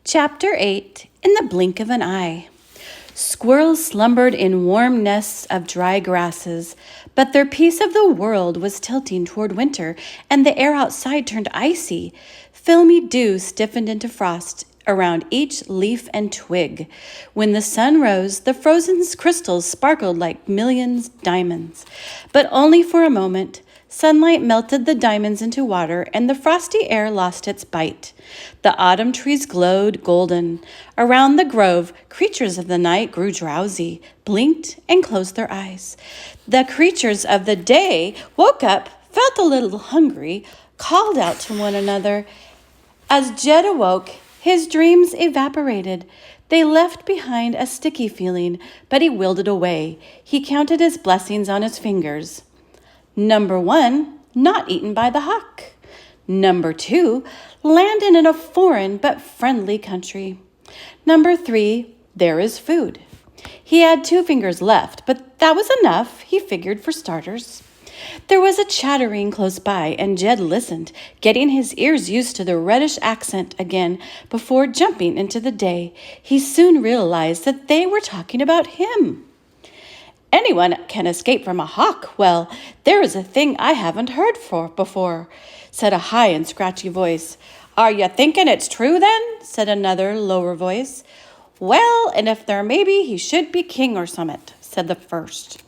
Chapter 8, In the Blink of an Eye. Squirrels slumbered in warm nests of dry grasses, but their piece of the world was tilting toward winter, and the air outside turned icy. Filmy dew stiffened into frost around each leaf and twig. When the sun rose, the frozen crystals sparkled like millions diamonds, but only for a moment. Sunlight melted the diamonds into water, and the frosty air lost its bite. The autumn trees glowed golden. Around the grove, creatures of the night grew drowsy, blinked, and closed their eyes. The creatures of the day woke up, felt a little hungry, called out to one another. As Jed awoke, his dreams evaporated. They left behind a sticky feeling, but he willed it away. He counted his blessings on his fingers. Number 1, not eaten by the hawk. Number 2, landed in a foreign but friendly country. Number 3, there is food. He had 2 fingers left, but that was enough, he figured, for starters. There was a chattering close by, and Jed listened, getting his ears used to the reddish accent again before jumping into the day. He soon realized that they were talking about him. Anyone can escape from a hawk. Well, there is a thing I haven't heard before, said a high and scratchy voice. Are you thinking it's true then? Said another lower voice. Well, and if there may be, he should be king or summit, said the first.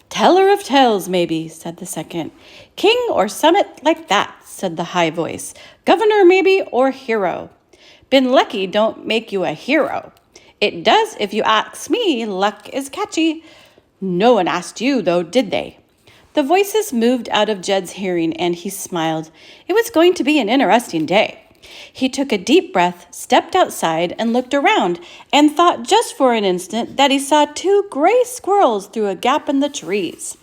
Teller of tales, maybe, said the second. King or summit like that, said the high voice. Governor, maybe, or hero. Been lucky don't make you a hero. It does if you ask me. Luck is catchy. No one asked you, though, did they? The voices moved out of Jed's hearing, and he smiled. It was going to be an interesting day. He took a deep breath, stepped outside, and looked around, and thought just for an instant that he saw 2 gray squirrels through a gap in the trees.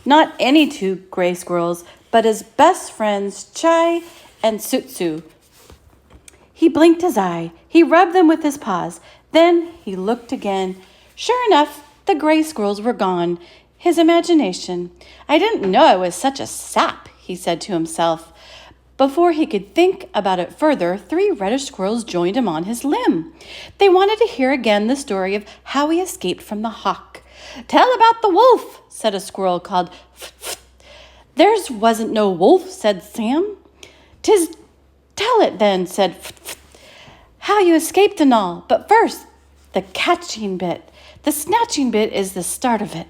Not any 2 gray squirrels, but his best friends, Chai and Sutsu. He blinked his eye. He rubbed them with his paws. Then he looked again. Sure enough, the gray squirrels were gone. His imagination. I didn't know I was such a sap, he said to himself. Before he could think about it further, 3 reddish squirrels joined him on his limb. They wanted to hear again the story of how he escaped from the hawk. Tell about the wolf, said a squirrel called F. Theirs wasn't no wolf, said Sam. Tell it then, said F. How you escaped and all. But first, the catching bit. The snatching bit is the start of it.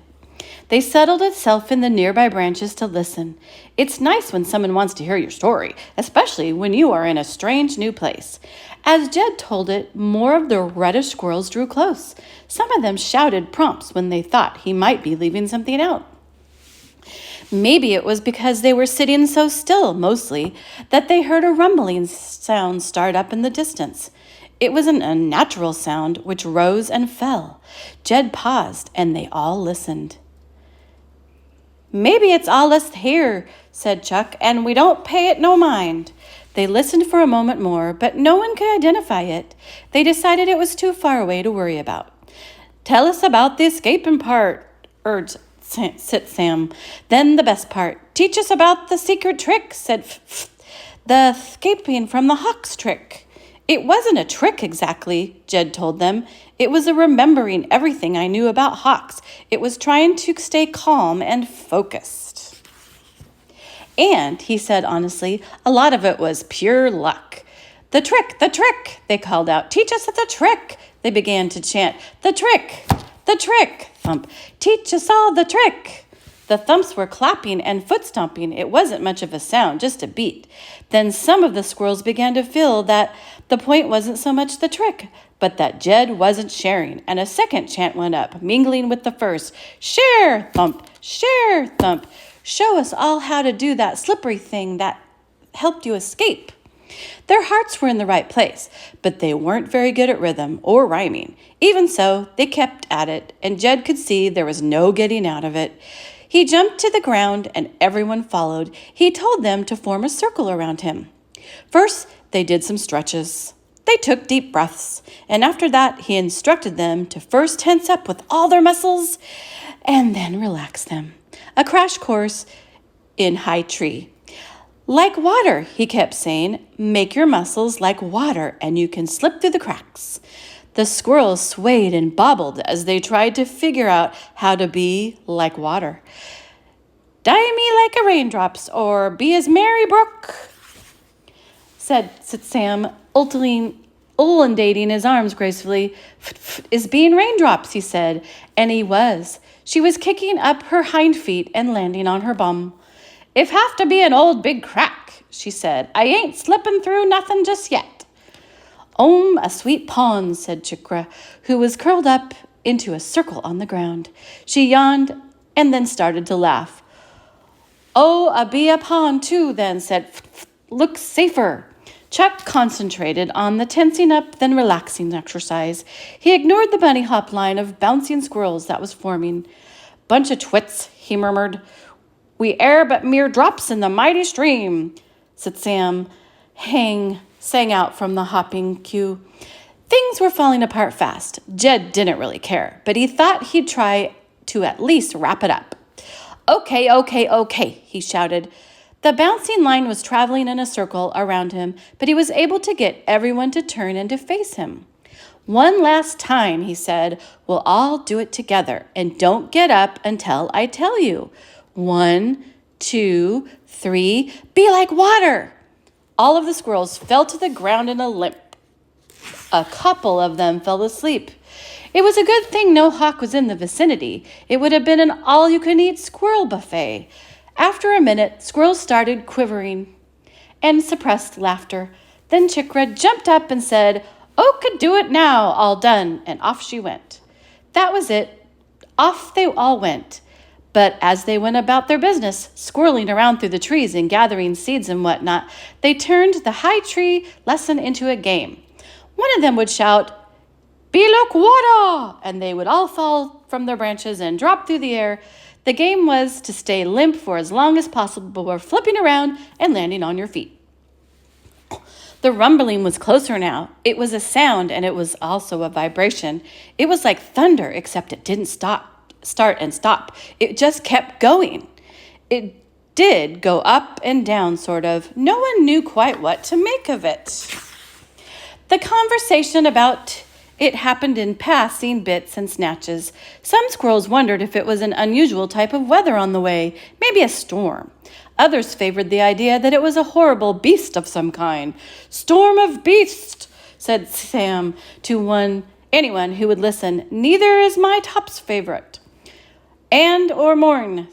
They settled itself in the nearby branches to listen. It's nice when someone wants to hear your story, especially when you are in a strange new place. As Jed told it, more of the reddish squirrels drew close. Some of them shouted prompts when they thought he might be leaving something out. Maybe it was because they were sitting so still, mostly, that they heard a rumbling sound start up in the distance. It was an unnatural sound which rose and fell. Jed paused, and they all listened. Maybe it's all us here, said Chuck, and we don't pay it no mind. They listened for a moment more, but no one could identify it. They decided it was too far away to worry about. Tell us about the escaping part, urged Sam. Then the best part. Teach us about the secret trick, said the escaping from the hawk's trick. It wasn't a trick exactly, Jed told them. It was a remembering everything I knew about hawks. It was trying to stay calm and focused. And, he said honestly, a lot of it was pure luck. The trick, they called out. Teach us the trick. They began to chant, the trick, thump. Teach us all the trick. The thumps were clapping and foot stomping. It wasn't much of a sound, just a beat. Then some of the squirrels began to feel that the point wasn't so much the trick, but that Jed wasn't sharing, and a second chant went up, mingling with the first. Share, thump, share, thump. Show us all how to do that slippery thing that helped you escape. Their hearts were in the right place, but they weren't very good at rhythm or rhyming. Even so, they kept at it, and Jed could see there was no getting out of it. He jumped to the ground, and everyone followed. He told them to form a circle around him. First, they did some stretches. They took deep breaths, and after that, he instructed them to first tense up with all their muscles and then relax them. A crash course in high tree. Like water, he kept saying. Make your muscles like water and you can slip through the cracks. The squirrels swayed and bobbled as they tried to figure out how to be like water. Die me like a raindrops or be as Mary Brook, said Sam, undulating his arms gracefully. Is being raindrops, he said, and he was. She was kicking up her hind feet and landing on her bum. If have to be an old big crack, she said. I ain't slipping through nothing just yet. A sweet pawn, said Chikra, who was curled up into a circle on the ground. She yawned and then started to laugh. A be a pawn too, then, said Looks safer. Chuck concentrated on the tensing up, then relaxing exercise. He ignored the bunny hop line of bouncing squirrels that was forming. Bunch of twits, he murmured. We air but mere drops in the mighty stream, said Sam, sang out from the hopping queue. Things were falling apart fast. Jed didn't really care, but he thought he'd try to at least wrap it up. Okay, he shouted. The bouncing line was traveling in a circle around him, but he was able to get everyone to turn and to face him. One last time, he said, we'll all do it together, and don't get up until I tell you. 1, 2, 3, be like water. All of the squirrels fell to the ground in a limp. A couple of them fell asleep. It was a good thing no hawk was in the vicinity. It would have been an all-you-can-eat squirrel buffet. After a minute, squirrels started quivering and suppressed laughter. Then Chikra jumped up and said, could do it now, all done, and off she went. That was it. Off they all went. But as they went about their business, squirreling around through the trees and gathering seeds and whatnot, they turned the high tree lesson into a game. One of them would shout, Be like water! And they would all fall from their branches and drop through the air. The game was to stay limp for as long as possible before flipping around and landing on your feet. The rumbling was closer now. It was a sound, and it was also a vibration. It was like thunder, except it didn't start and stop. It just kept going. It did go up and down, sort of. No one knew quite what to make of it. The conversation about it happened in passing bits and snatches. Some squirrels wondered if it was an unusual type of weather on the way, maybe a storm. Others favored the idea that it was a horrible beast of some kind. Storm of beast, said Sam to anyone who would listen. Neither is my top's favorite. And or morn,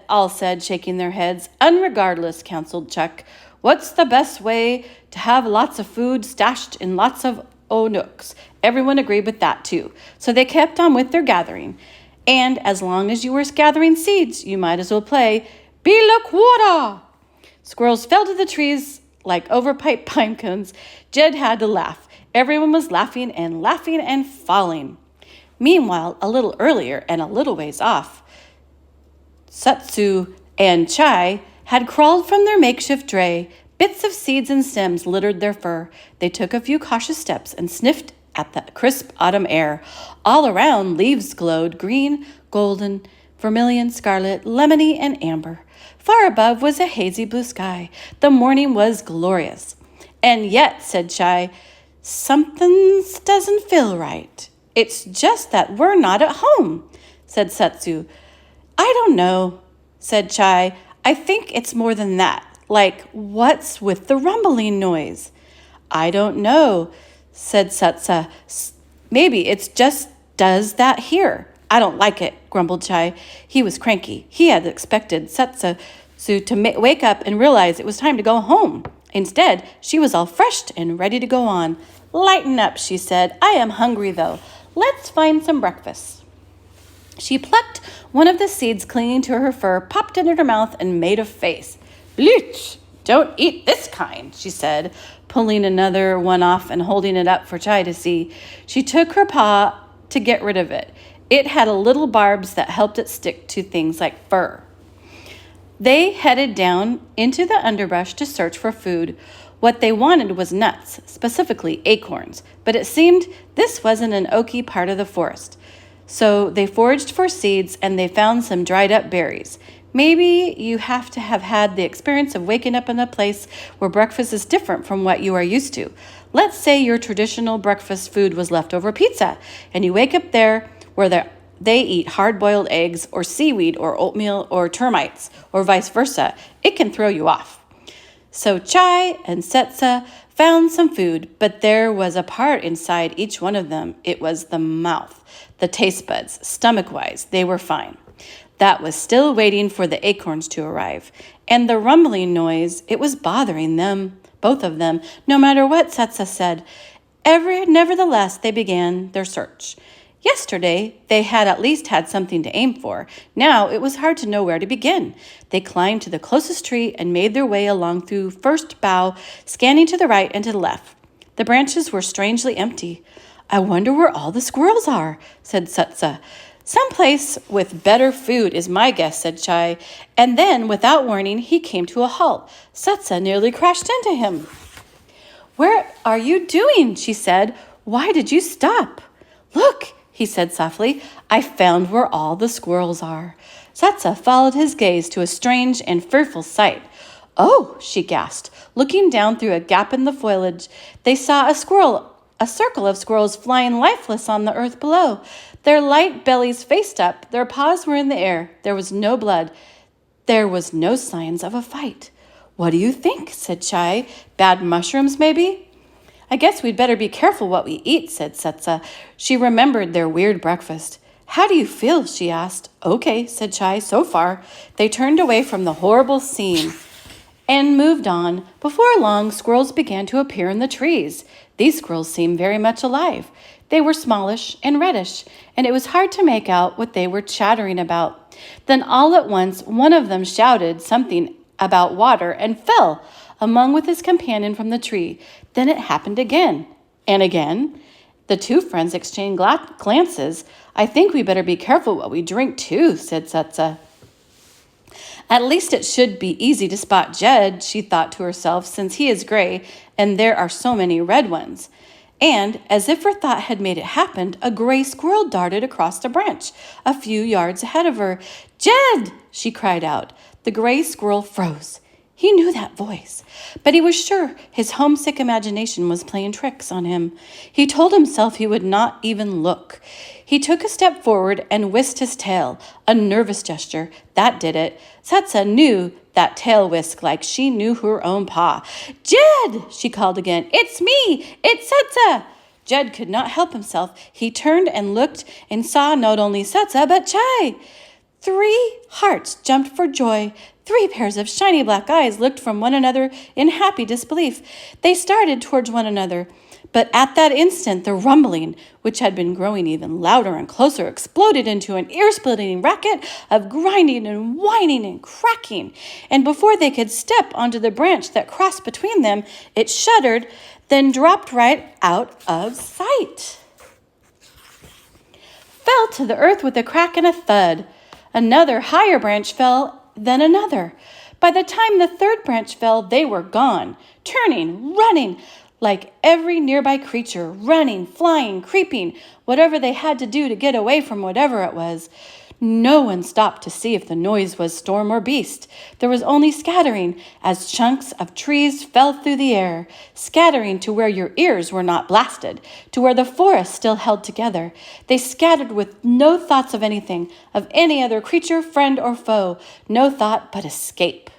all said, shaking their heads. Unregardless, counseled Chuck. What's the best way to have lots of food stashed in lots of nooks? Everyone agreed with that, too. So they kept on with their gathering. And as long as you were gathering seeds, you might as well play Be like water. Squirrels fell to the trees like overpiped pine cones. Jed had to laugh. Everyone was laughing and falling. Meanwhile, a little earlier and a little ways off, Satsu and Chai had crawled from their makeshift dray. Bits of seeds and stems littered their fur. They took a few cautious steps and sniffed at the crisp autumn air. All around, leaves glowed green, golden, vermilion, scarlet, lemony, and amber. Far above was a hazy blue sky. The morning was glorious. And yet, said Chai, something doesn't feel right. It's just that we're not at home, said Satsu. I don't know, said Chai. I think it's more than that. Like, what's with the rumbling noise? I don't know, said Satsa. Maybe it's just does that here. I don't like it, grumbled Chai. He was cranky. He had expected Satsa to wake up and realize it was time to go home. Instead, she was all fresh and ready to go on. Lighten up, she said. I am hungry, though. Let's find some breakfast. She plucked one of the seeds clinging to her fur, popped it in her mouth, and made a face. Bleach! Don't eat this kind, she said, pulling another one off and holding it up for Chai to see. She took her paw to get rid of it. It had a little barbs that helped it stick to things like fur. They headed down into the underbrush to search for food. What they wanted was nuts, specifically acorns, but it seemed this wasn't an oaky part of the forest. So they foraged for seeds and they found some dried up berries. Maybe you have to have had the experience of waking up in a place where breakfast is different from what you are used to. Let's say your traditional breakfast food was leftover pizza, and you wake up there where they eat hard-boiled eggs or seaweed or oatmeal or termites or vice versa. It can throw you off. So Chai and Setsa found some food, but there was a part inside each one of them. It was the mouth, the taste buds, stomach-wise. They were fine. That was still waiting for the acorns to arrive. And the rumbling noise, it was bothering them, both of them, no matter what Setsa said. Nevertheless, they began their search. Yesterday, they had at least had something to aim for. Now, it was hard to know where to begin. They climbed to the closest tree and made their way along through first bough, scanning to the right and to the left. The branches were strangely empty. "I wonder where all the squirrels are," said Setsa. "Someplace with better food is my guess," said Chai. And then, without warning, he came to a halt. Setsa nearly crashed into him. "Where are you doing?" she said. "Why did you stop?" "Look," he said softly, "I found where all the squirrels are." Setsa followed his gaze to a strange and fearful sight. "Oh," she gasped. Looking down through a gap in the foliage, they saw a circle of squirrels flying lifeless on the earth below. Their light bellies faced up, their paws were in the air. There was no blood. There was no signs of a fight. "What do you think?" said Chai. "Bad mushrooms, maybe?" "I guess we'd better be careful what we eat," said Setsa. She remembered their weird breakfast. "How do you feel?" she asked. "Okay," said Chai, "so far." They turned away from the horrible scene and moved on. Before long, squirrels began to appear in the trees. These squirrels seemed very much alive. They were smallish and reddish, and it was hard to make out what they were chattering about. Then all at once, one of them shouted something about water and fell along with his companion from the tree. Then it happened again and again. The two friends exchanged glances. "I think we better be careful what we drink too," said Setsa. "At least it should be easy to spot Jed," she thought to herself, "since he is gray and there are so many red ones." And, as if her thought had made it happen, a gray squirrel darted across the branch a few yards ahead of her. "Jed!" she cried out. The gray squirrel froze. He knew that voice, but he was sure his homesick imagination was playing tricks on him. He told himself he would not even look. He took a step forward and whisked his tail, a nervous gesture. That did it. Setsa knew that tail whisk like she knew her own paw. "Jed!" she called again. "It's me! It's Setsa!" Jed could not help himself. He turned and looked and saw not only Setsa but Chai. 3 hearts jumped for joy. 3 pairs of shiny black eyes looked from one another in happy disbelief. They started towards one another, but at that instant the rumbling, which had been growing even louder and closer, exploded into an ear-splitting racket of grinding and whining and cracking. And before they could step onto the branch that crossed between them, it shuddered, then dropped right out of sight. Fell to the earth with a crack and a thud. Another higher branch fell, then another. By the time the 3rd branch fell, they were gone, turning, running, like every nearby creature, running, flying, creeping, whatever they had to do to get away from whatever it was. No one stopped to see if the noise was storm or beast. There was only scattering as chunks of trees fell through the air, scattering to where your ears were not blasted, to where the forest still held together. They scattered with no thoughts of anything, of any other creature, friend, or foe, no thought but escape.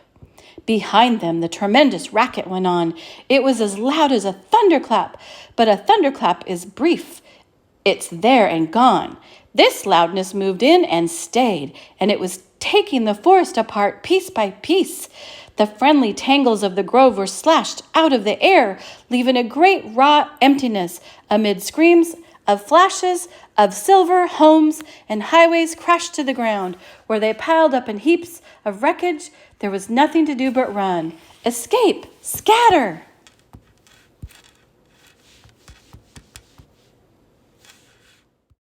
Behind them, the tremendous racket went on. It was as loud as a thunderclap, but a thunderclap is brief. It's there and gone. This loudness moved in and stayed, and it was taking the forest apart piece by piece. The friendly tangles of the grove were slashed out of the air, leaving a great raw emptiness amid screams of flashes of silver. Homes and highways crashed to the ground, where they piled up in heaps of wreckage. There was nothing to do but run, escape, scatter.